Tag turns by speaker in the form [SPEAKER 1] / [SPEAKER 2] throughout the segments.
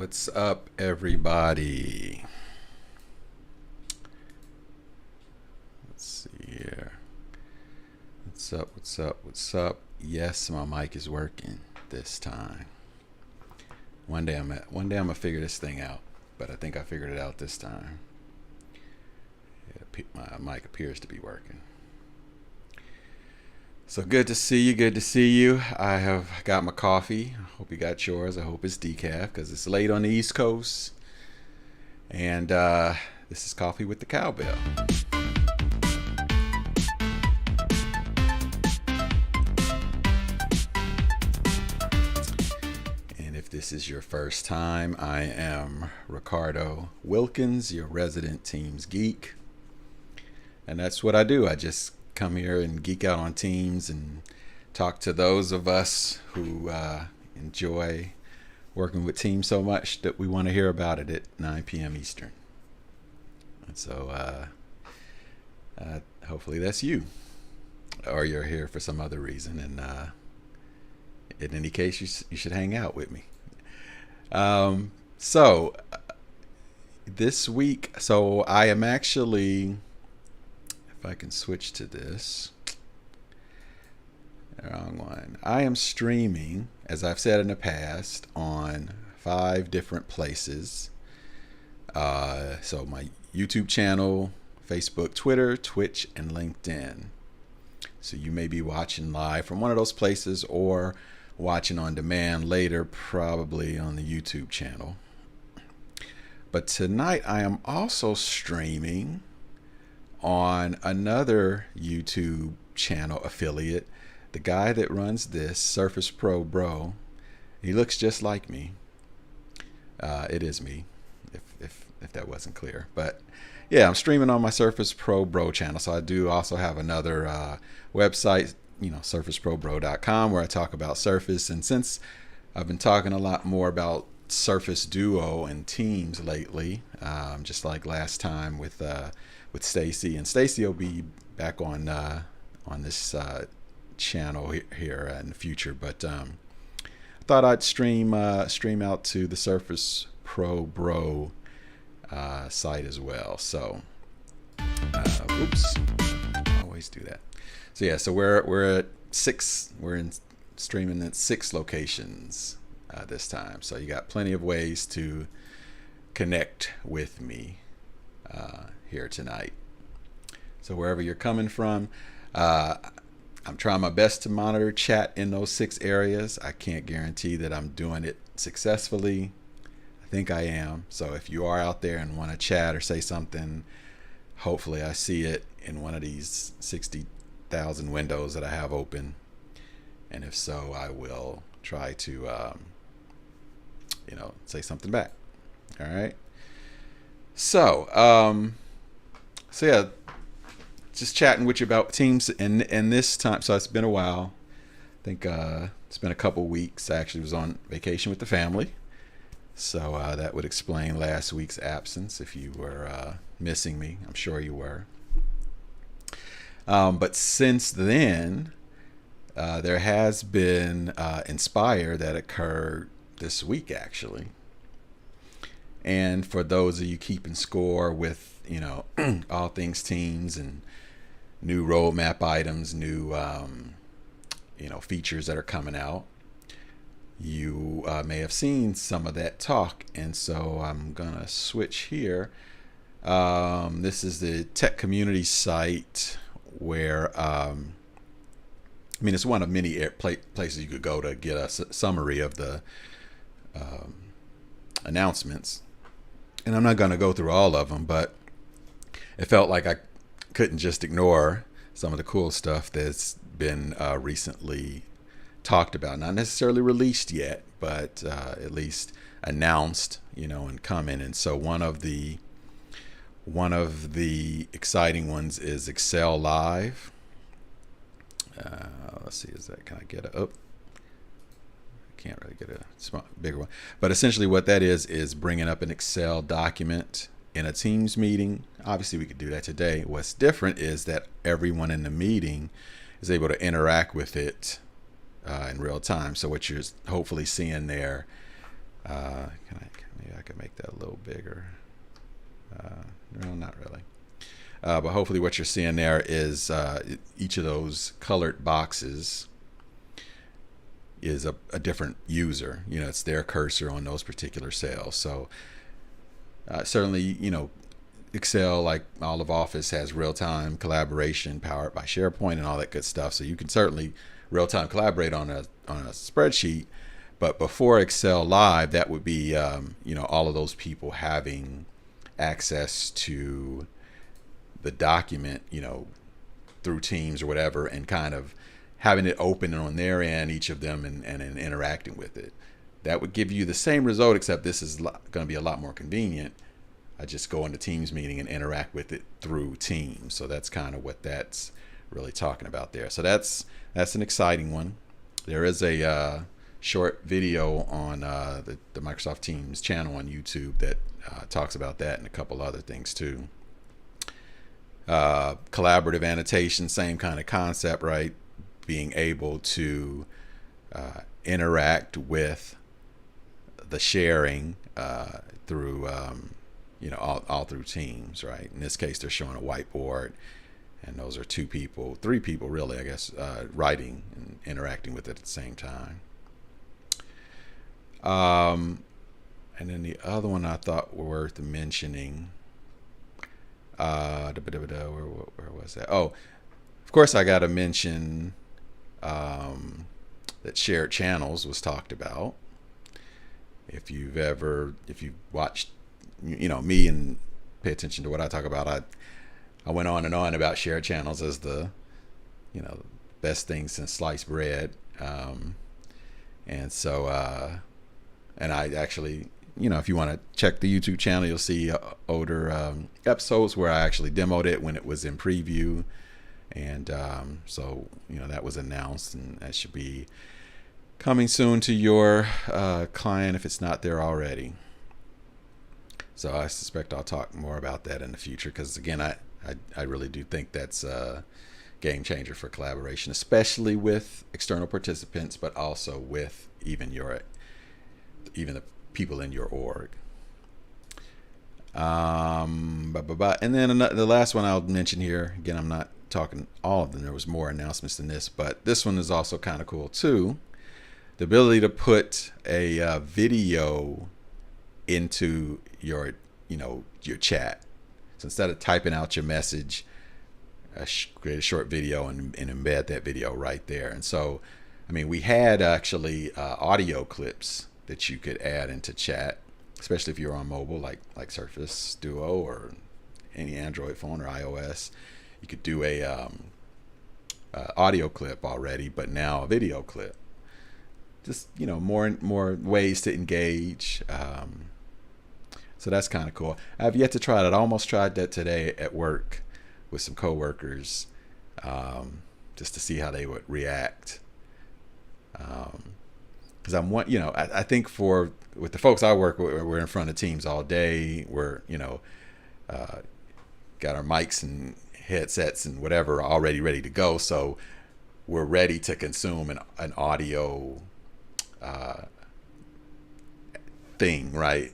[SPEAKER 1] What's up, everybody? Let's see here. What's up? What's up? What's up? Yes, my mic is working this time. One day I'm gonna figure this thing out, but I think I figured it out this time. Yeah, my mic appears to be working. So good to see you. Good to see you. I have got my coffee. I hope you got yours. I hope it's decaf because it's late on the East Coast. And this is Coffee with the Cowbell. And if this is your first time, I am Ricardo Wilkins, your resident Teams geek. And that's what I do. I just come here and geek out on teams and talk to those of us who enjoy working with teams so much that we want to hear about it at 9 p.m. Eastern. And so hopefully that's you, or you're here for some other reason. And in any case, you should hang out with me. So this week, so I am actually, if I can switch to this. Wrong one. I am streaming, as I've said in the past, on 5 different places. So my YouTube channel, Facebook, Twitter, Twitch, and LinkedIn. So you may be watching live from one of those places or watching on demand later, probably on the YouTube channel. But tonight I am also streaming on another YouTube channel affiliate. The guy that runs this, Surface Pro Bro, he looks just like me. It is me, if that wasn't clear. But yeah, I'm streaming on my Surface Pro Bro channel. So I do also have another website, surfaceprobro.com, where I talk about Surface. And since I've been talking a lot more about Surface Duo and Teams lately, just like last time with Stacy, and Stacy will be back on this channel here in the future. But I thought I'd stream out to the Surface Pro Bro site as well. So, oops, I always do that. So yeah, so we're at 6. We're streaming at 6 locations this time. So you got plenty of ways to connect with me here tonight. So wherever you're coming from, I'm trying my best to monitor chat in those 6 areas. I can't guarantee that I'm doing it successfully. I think I am. So if you are out there and want to chat or say something, hopefully I see it in one of these 60,000 windows that I have open. And if so, I will try to say something back. All right. So yeah, just chatting with you about teams, and this time, so it's been a while. I think it's been a couple weeks. I actually was on vacation with the family, so that would explain last week's absence. If you were missing me, I'm sure you were. But since then, there has been Inspire that occurred this week, actually. And for those of you keeping score with, all things teams and new roadmap items, new, features that are coming out, you may have seen some of that talk. And so I'm going to switch here. This is the tech community site where, it's one of many places you could go to get a summary of the announcements. And I'm not going to go through all of them, but it felt like I couldn't just ignore some of the cool stuff that's been recently talked about. Not necessarily released yet, but at least announced, and coming. And so one of the exciting ones is Excel Live. Let's see, can I get I can't really get a bigger one. But essentially what that is bringing up an Excel document in a Teams meeting. Obviously we could do that today. What's different is that everyone in the meeting is able to interact with it in real time. So what you're hopefully seeing there Maybe I can make that a little bigger. No, not really. But hopefully what you're seeing there is each of those colored boxes is a different user. It's their cursor on those particular cells. So certainly, Excel, like all of Office, has real-time collaboration powered by SharePoint and all that good stuff. So you can certainly real-time collaborate on a spreadsheet. But before Excel Live, that would be all of those people having access to the document, through Teams or whatever, and kind of having it open on their end, each of them, and interacting with it. That would give you the same result, except this is going to be a lot more convenient. I just go into Teams meeting and interact with it through Teams. So that's kind of what that's really talking about there. So that's an exciting one. There is a short video on the Microsoft Teams channel on YouTube that talks about that and a couple other things too. Collaborative annotation, same kind of concept, right? Being able to interact with the sharing through all through Teams, right? In this case, they're showing a whiteboard, and those are three people really, I guess, writing and interacting with it at the same time. And then the other one I thought were worth mentioning. Where was that? Oh, of course, I got to mention that shared channels was talked about. If you've watched, me and pay attention to what I talk about, I went on and on about shared channels as the, best thing since sliced bread. And so, and I actually, if you want to check the YouTube channel, you'll see older episodes where I actually demoed it when it was in preview. And so, that was announced, and that should be coming soon to your client if it's not there already. So I suspect I'll talk more about that in the future, because again, I really do think that's a game changer for collaboration, especially with external participants, but also with even the people in your org. And then the last one I'll mention here, again, I'm not talking all of them, there was more announcements than this, but this one is also kind of cool too. The ability to put a video into your chat. So instead of typing out your message, create a short video and embed that video right there. And so, we had actually audio clips that you could add into chat, especially if you're on mobile, like Surface Duo or any Android phone or iOS. You could do a audio clip already, but now a video clip. Just more ways to engage. So that's kind of cool. I've yet to try that. I almost tried that today at work with some coworkers, just to see how they would react. Because I think with the folks I work with, we're in front of Teams all day. We're got our mics and headsets and whatever already ready to go. So we're ready to consume an audio thing, right?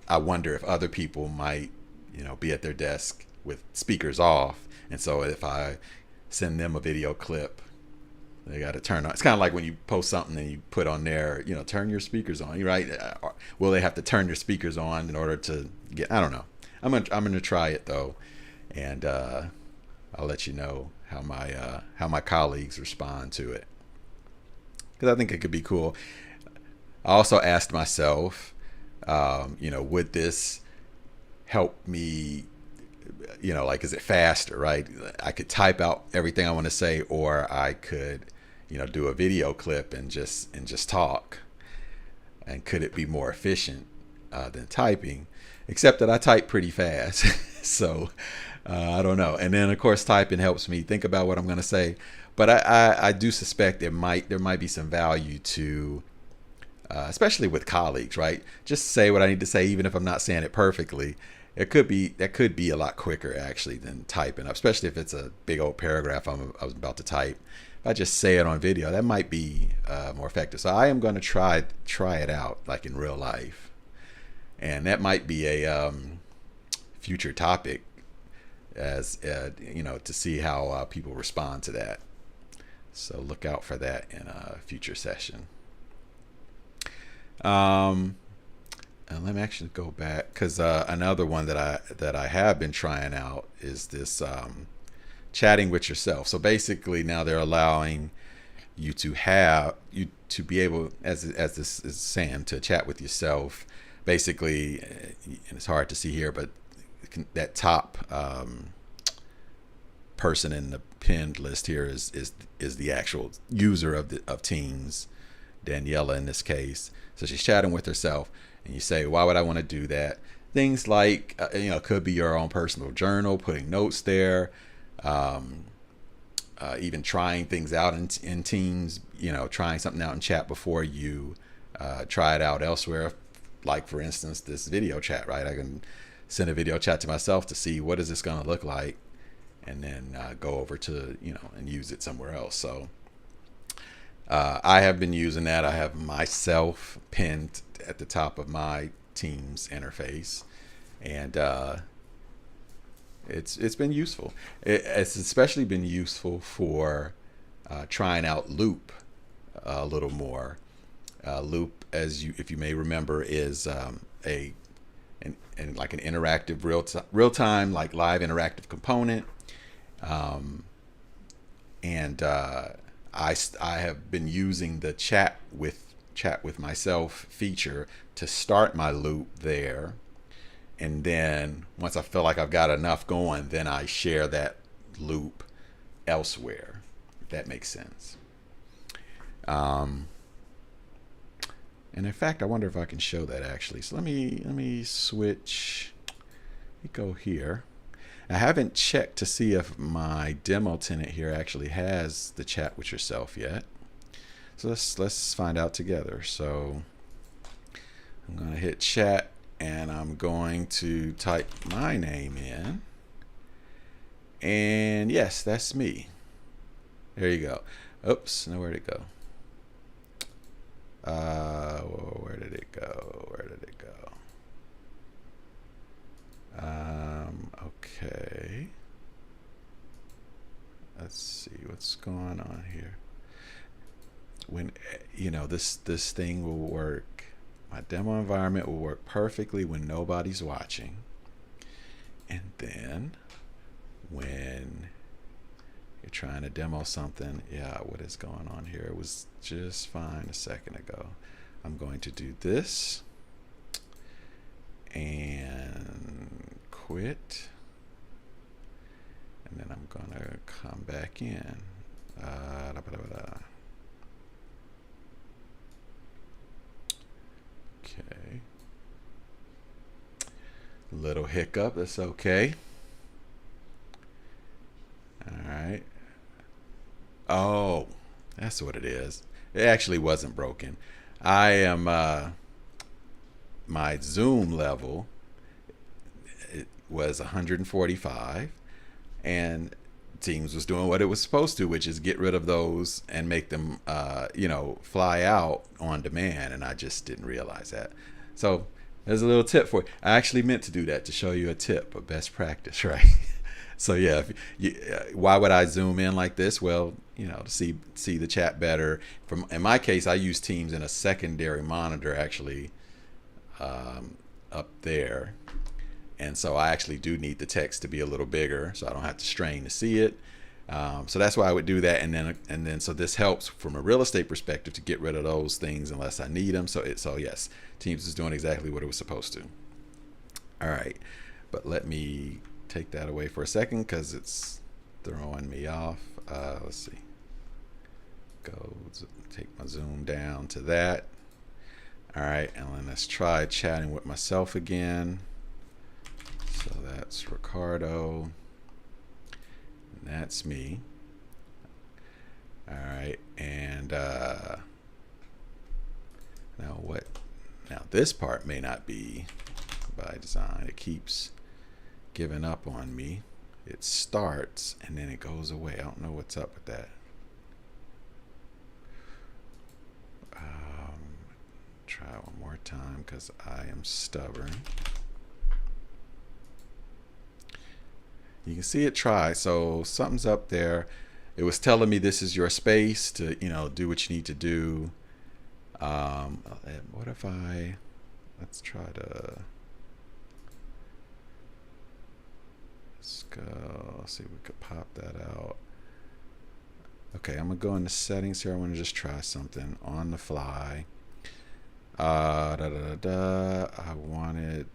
[SPEAKER 1] I wonder if other people might, be at their desk with speakers off. And so if I send them a video clip, they got to turn on. It's kind of like when you post something and you put on there, turn your speakers on, right? Will they have to turn their speakers on in order to get, I don't know. I'm going to try it though. And I'll let you know how my colleagues respond to it, because I think it could be cool. I also asked myself, would this help me, is it faster, right? I could type out everything I want to say, or I could, do a video clip and just talk. And could it be more efficient than typing? Except that I type pretty fast. So I don't know. And then of course typing helps me think about what I'm going to say. But I do suspect there might be some value to, especially with colleagues, right? Just say what I need to say, even if I'm not saying it perfectly. That could be a lot quicker actually than typing, especially if it's a big old paragraph I was about to type. If I just say it on video, that might be more effective. So I am going to try it out like in real life, and that might be a future topic, as you know, to see how people respond to that. So look out for that in a future session. And let me actually go back, because another one that I have been trying out is this chatting with yourself. So basically now they're allowing you to be able, as this is saying, to chat with yourself. Basically, and it's hard to see here, but that top person in the pinned list here is the actual user of Teams, Daniela in this case. So she's chatting with herself, and you say, why would I want to do that? Things like you know, could be your own personal journal, putting notes there, even trying things out in Teams, you know, trying something out in chat before you try it out elsewhere. Like for instance, this video chat, right? I can send a video chat to myself to see what is this going to look like, and then go over to, you know, and use it somewhere else. So I have been using that. I have myself pinned at the top of my Teams interface, and it's been useful. It's especially been useful for trying out Loop a little more. Loop, if you may remember, is like an interactive real time like live interactive component. I have been using the chat with myself feature to start my loop there, and then once I feel like I've got enough going, then I share that loop elsewhere, if that makes sense. And in fact, I wonder if I can show that actually. So let me switch. Let me go here. I haven't checked to see if my demo tenant here actually has the chat with yourself yet. So let's find out together. So I'm going to hit chat, and I'm going to type my name in. And yes, that's me. There you go. Oops, now where'd it go? Where did it go? Where did it go? Okay. Let's see what's going on here. When, you know, this thing will work. My demo environment will work perfectly when nobody's watching. And then when you're trying to demo something, yeah, what is going on here? It was just fine a second ago. I'm going to do this and quit, and then I'm gonna come back in. Okay, little hiccup, that's okay. All right. Oh, that's what it is. It actually wasn't broken. I am my Zoom level, it was 145, and Teams was doing what it was supposed to, which is get rid of those and make them you know, fly out on demand, and I just didn't realize that. So there's a little tip for you. I actually meant to do that to show you a tip, a best practice, right? So yeah, why would I zoom in like this? Well, you know, to see the chat better. In my case, I use Teams in a secondary monitor actually up there, and so I actually do need the text to be a little bigger, so I don't have to strain to see it. So that's why I would do that, and then so this helps from a real estate perspective to get rid of those things unless I need them. So yes, Teams is doing exactly what it was supposed to. All right, but let me take that away for a second because it's throwing me off. Let's see. Go take my zoom down to that. All right, and then let's try chatting with myself again. So that's Ricardo, and that's me. All right, and now this part may not be by design. It keeps giving up on me. It starts and then it goes away. I don't know what's up with that. Try one more time because I am stubborn. You can see it try. So something's up there. It was telling me this is your space to, do what you need to do. What if let's try to, let's go, see if we could pop that out. Okay, I'm gonna go into settings here. I want to just try something on the fly. I wanted,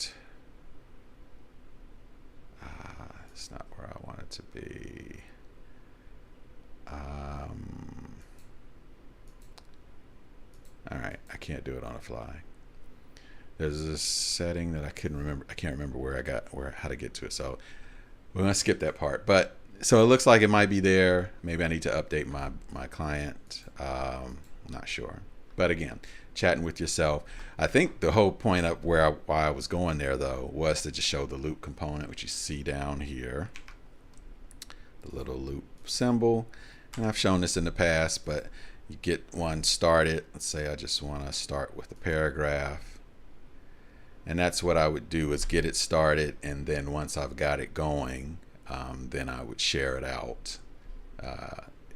[SPEAKER 1] it's not where I want it to be. All right, I can't do it on the fly. There's this setting that I couldn't remember. I can't remember how to get to it. So we're gonna skip that part. But so it looks like it might be there. Maybe I need to update my client. I'm not sure. But again, chatting with yourself. I think the whole point of why I was going there though was to just show the loop component, which you see down here, the little loop symbol. And I've shown this in the past, but you get one started. Let's say I just want to start with a paragraph. And that's what I would do, is get it started, and then once I've got it going, then I would share it out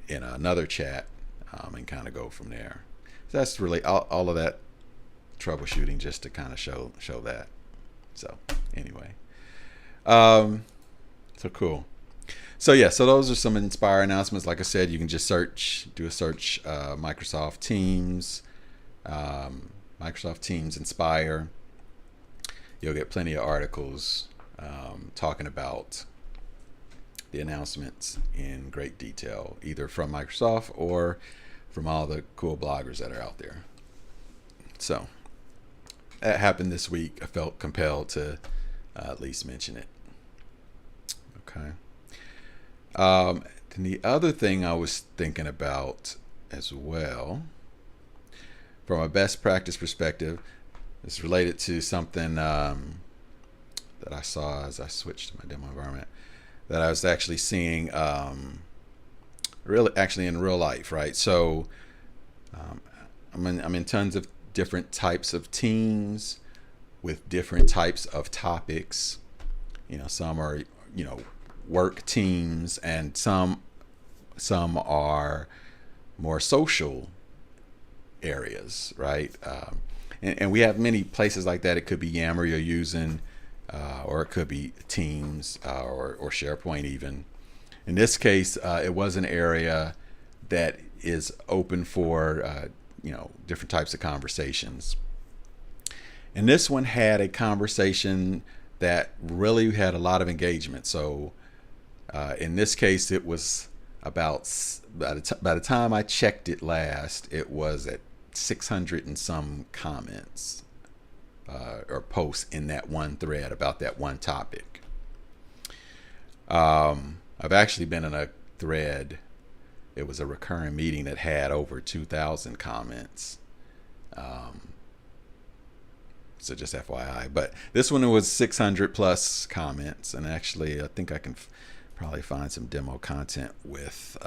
[SPEAKER 1] in another chat and kind of go from there. So that's really all of that troubleshooting, just to kind of show that. So anyway, so cool. So yeah, so those are some Inspire announcements. Like I said, you can just do a search, Microsoft Teams Inspire. You'll get plenty of articles talking about the announcements in great detail, either from Microsoft or from all the cool bloggers that are out there. So that happened this week. I felt compelled to at least mention it. Okay. And the other thing I was thinking about as well, from a best practice perspective, is related to something that I saw as I switched to my demo environment, that I was actually seeing actually in real life, right? So I'm in tons of different types of teams with different types of topics. Some are, work teams, and some are more social areas, right? And we have many places like that. It could be Yammer you're using, or it could be Teams or SharePoint even. In this case, it was an area that is open for different types of conversations. And this one had a conversation that really had a lot of engagement. So in this case, it was about, by the time I checked it last, it was at 600 and some comments or posts in that one thread about that one topic. I've actually been in a thread. It was a recurring meeting that had over 2,000 comments. So just FYI, but this one was 600 plus comments, and actually I think I can probably find some demo content with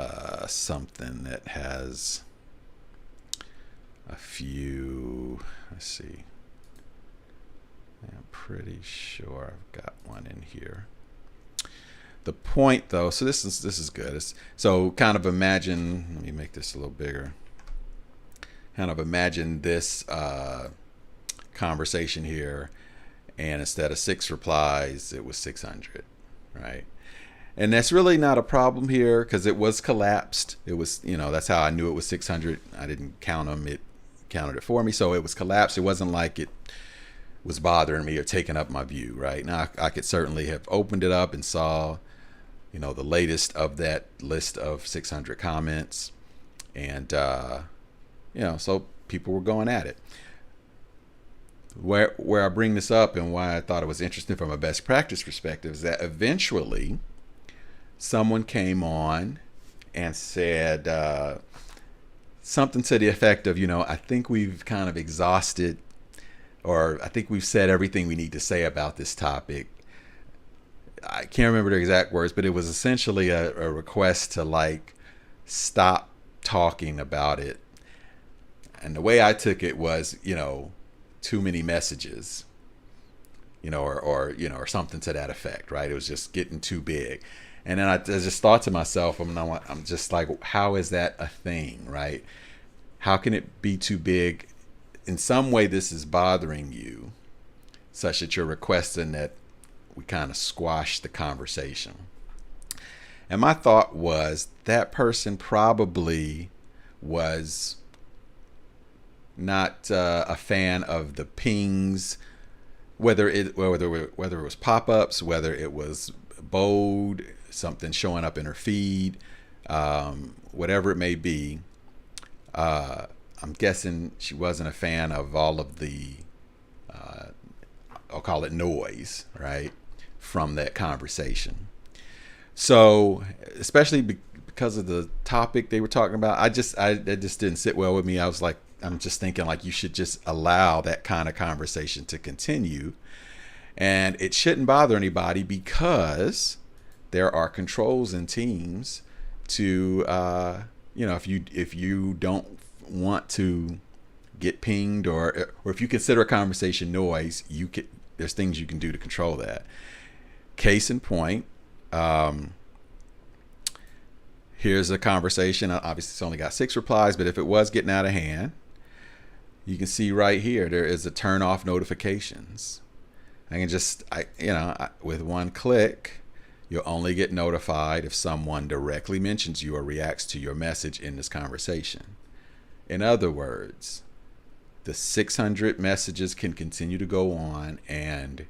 [SPEAKER 1] something that has a few. Let's see. I'm pretty sure I've got one in here. The point though, so this is good. So kind of imagine, let me make this a little bigger. Kind of imagine this conversation here, and instead of 6 replies, it was 600, right? And that's really not a problem here because it was collapsed. It was, that's how I knew it was 600. I didn't count them. It counted it for me. So it was collapsed. It wasn't like it was bothering me or taking up my view, right? Now I could certainly have opened it up and saw, the latest of that list of 600 comments. And, so people were going at it. Where I bring this up and why I thought it was interesting from a best practice perspective is that eventually someone came on and said something to the effect of, I think we've kind of exhausted, or I think we've said everything we need to say about this topic. I can't remember the exact words, but it was essentially a request to stop talking about it. And the way I took it was, too many messages, or something to that effect, right? It was just getting too big. And then I just thought to myself, I'm just like, how is that a thing, right? How can it be too big? In some way, this is bothering you, such that you're requesting that we kind of squash the conversation. And my thought was that person probably was not a fan of the pings, whether it was pop-ups, whether it was bold, something showing up in her feed, whatever it may be. I'm guessing she wasn't a fan of all of the, I'll call it noise, right, from that conversation. So, especially because of the topic they were talking about, it just didn't sit well with me. I was like, I'm just thinking like you should just allow that kind of conversation to continue, and it shouldn't bother anybody because there are controls in Teams to, if you don't want to get pinged, or if you consider a conversation noise, there's things you can do to control that. Case in point, here's a conversation. Obviously, it's only got 6 replies, but if it was getting out of hand, you can see right here there is a turn off notifications. I can just, with one click, you'll only get notified if someone directly mentions you or reacts to your message in this conversation. In other words, the 600 messages can continue to go on, and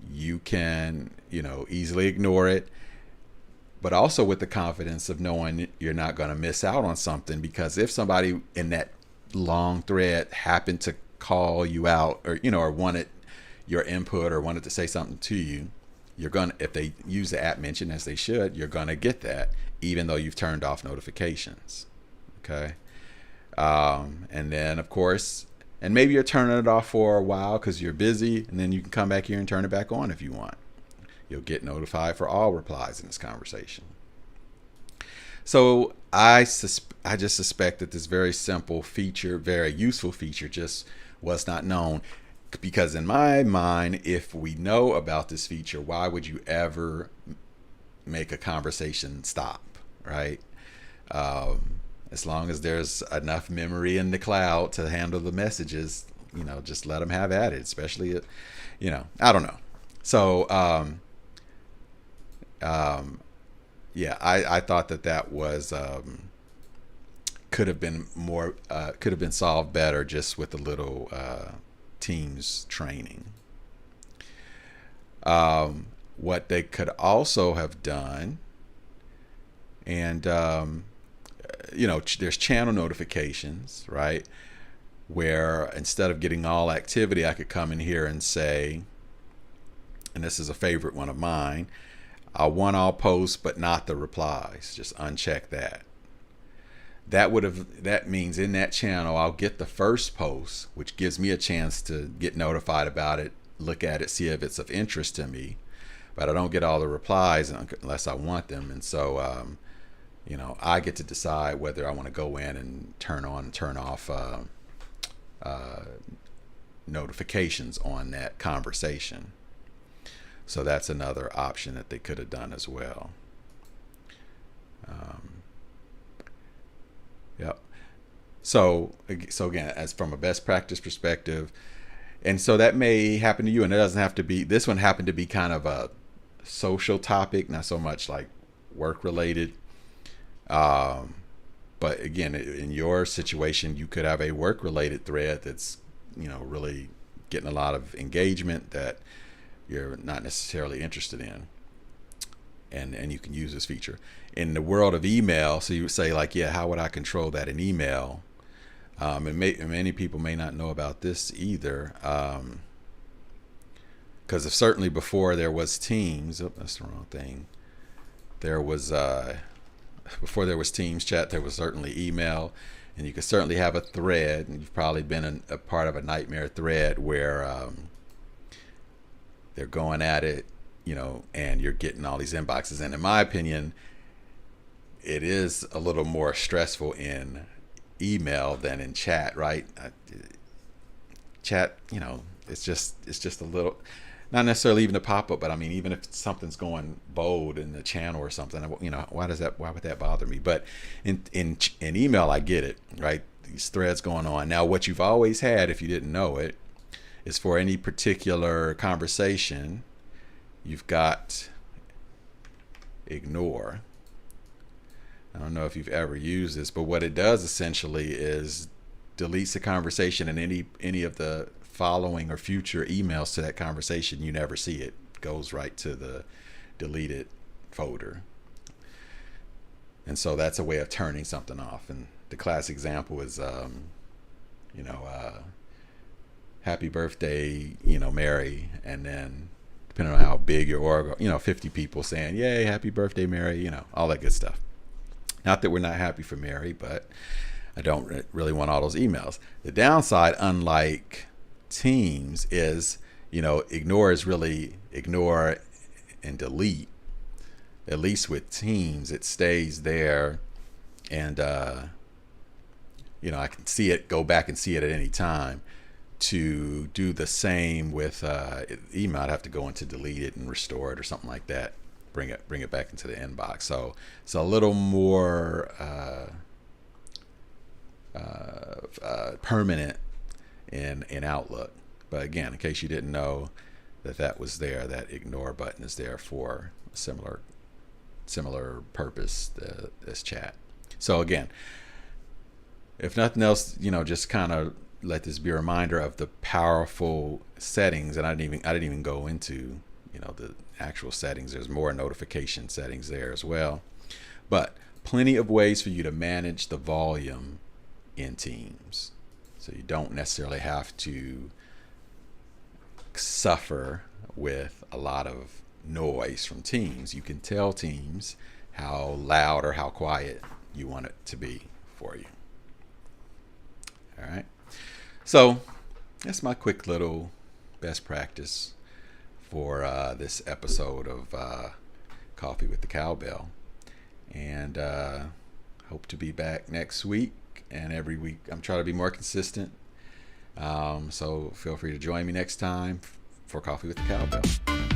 [SPEAKER 1] you can, easily ignore it, but also with the confidence of knowing you're not going to miss out on something, because if somebody in that long thread happened to call you out, or wanted your input or wanted to say something to you, if they use the app mention as they should, you're going to get that even though you've turned off notifications. Okay. And then of course, and maybe you're turning it off for a while because you're busy, and then you can come back here and turn it back on if you want. You'll get notified for all replies in this conversation. So I just suspect that this very simple feature, very useful feature, just was not known. Because in my mind, if we know about this feature, why would you ever make a conversation stop, right? As long as there's enough memory in the cloud to handle the messages, just let them have at it, especially, I don't know. So, I thought that was, could have been solved better just with a little, Teams training. What they could also have done, and there's channel notifications, right, where instead of getting all activity, I could come in here and say, and this is a favorite one of mine, I want all posts but not the replies. Just uncheck that. That means in that channel, I'll get the first post, which gives me a chance to get notified about it, look at it, see if it's of interest to me, but I don't get all the replies unless I want them. And so, I get to decide whether I want to go in and turn on and turn off notifications on that conversation. So that's another option that they could have done as well. Yep. So again, as from a best practice perspective, and so that may happen to you, and it doesn't have to be. This one happened to be kind of a social topic, not so much like work related. But again, in your situation, you could have a work related thread that's really getting a lot of engagement that you're not necessarily interested in, and you can use this feature. In the world of email, so you would say like, how would I control that in email? And many people may not know about this either, because certainly before there was Teams, that's the wrong thing. There was before there was Teams chat, there was certainly email, and you could certainly have a thread, and you've probably been a part of a nightmare thread where they're going at it, and you're getting all these inboxes. And in my opinion, it is a little more stressful in email than in chat, right? chat, it's just a little, not necessarily even a pop-up, but I mean, even if something's going bold in the channel or something, why would that bother me? But in email, I get it, right? These threads going on. Now, what you've always had, if you didn't know it, is for any particular conversation, you've got ignore. I don't know if you've ever used this, but what it does essentially is deletes the conversation, and any of the following or future emails to that conversation, you never see it. Goes right to the deleted folder. And so that's a way of turning something off. And the classic example is, happy birthday, Mary, and then depending on how big your org, 50 people saying, yay, happy birthday, Mary, all that good stuff. Not that we're not happy for Mary, but I don't really want all those emails. The downside, unlike Teams, is, ignore is really ignore and delete. At least with Teams, it stays there, and I can see it, go back and see it at any time. To do the same with email, I'd have to go into delete it and restore it or something like that. Bring it back into the inbox. So it's a little more permanent in Outlook. But again, in case you didn't know that was there, that ignore button is there for a similar purpose as chat. So again, if nothing else, just kind of let this be a reminder of the powerful settings. And I didn't even go into the actual settings. There's more notification settings there as well, but plenty of ways for you to manage the volume in Teams, so you don't necessarily have to suffer with a lot of noise from Teams. You can tell Teams how loud or how quiet you want it to be for you. All right, so that's my quick little best practice for this episode of Coffee with the Cowbell, and hope to be back next week and every week. I'm trying to be more consistent, so feel free to join me next time for Coffee with the Cowbell.